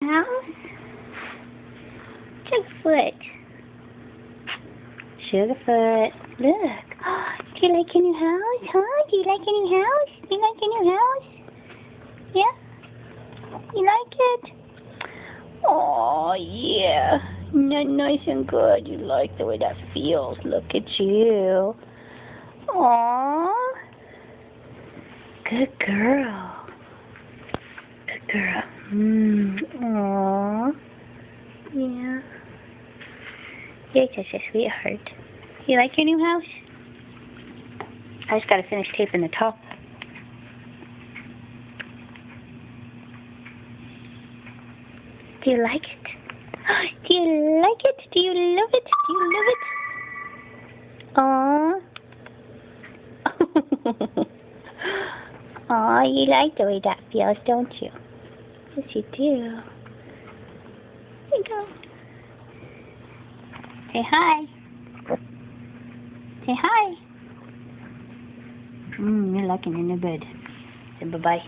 house? Sugarfoot. Sugarfoot. Look. Do you like your new house? Huh? Do you like your new house? Do you like your new house? Yeah? You like it? Oh, yeah. Nice and good. You like the way that feels. Look at you. Aww. Good girl. Good girl. Aww. Yeah. You're just a sweetheart. You like your new house? I just gotta finish taping the top. Do you like it? Do you like it? Do you love it? Do you love it? Aww. Aw, you like the way that feels, don't you? Yes, you do. Here you go. Say hi. Say hi. You're looking in the bed. Say bye-bye.